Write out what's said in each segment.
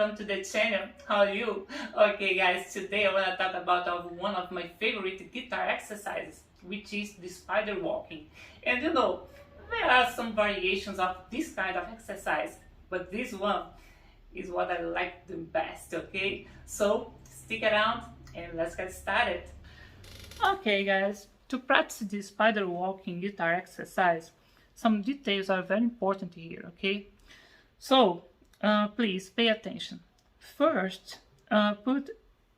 welcome to the channel. How are you? Okay guys, today I want to talk about one of my favorite guitar exercises, which is the spider walking. And you know, there are some variations of this kind of exercise, but this one is what I like the best, okay? So stick around and let's get started. Okay guys, to practice the spider walking guitar exercise, some details are very important here, okay? So please pay attention. First, put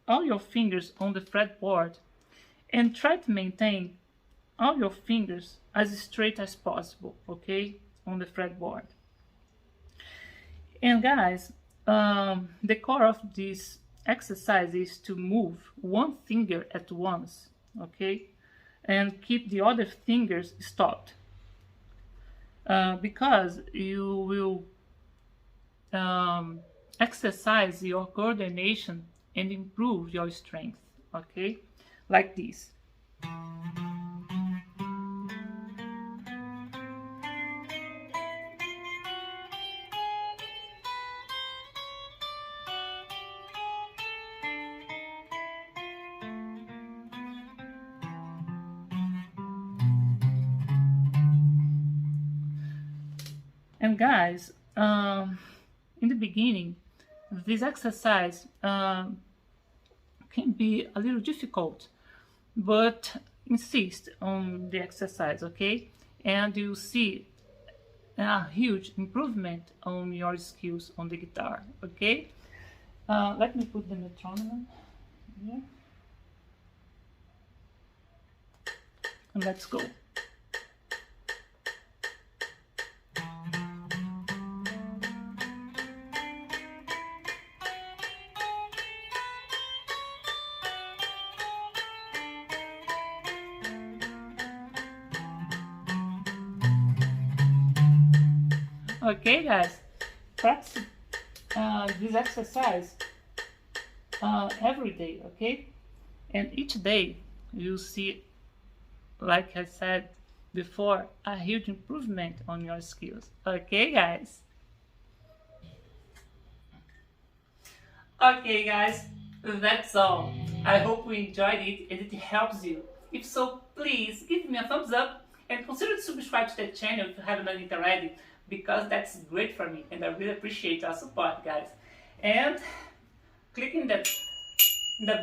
all your fingers on the fretboard and try to maintain all your fingers as straight as possible, okay, on the fretboard. And guys, the core of this exercise is to move one finger at once, okay, and keep the other fingers stopped, because you will exercise your coordination and improve your strength, okay, like this. And guys, in the beginning, this exercise can be a little difficult, but insist on the exercise, okay? And you'll see a huge improvement on your skills on the guitar, okay? Let me put the metronome here. And let's go. Okay guys, practice this exercise every day, okay? And each day you'll see, like I said before, a huge improvement on your skills. Okay guys? Okay guys, that's all. I hope you enjoyed it and it helps you. If so, please give me a thumbs up and consider to subscribe to the channel if you haven't done it already, because that's great for me and I really appreciate your support guys. And click in the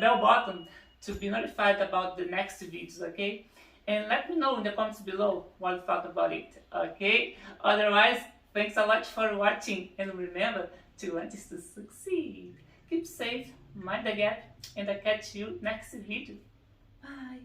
bell button to be notified about the next videos, okay? And let me know in the comments below what you thought about it, okay? Otherwise, thanks a lot for watching, and remember to want us to succeed. Keep safe, mind the gap, and I'll catch you next video. Bye!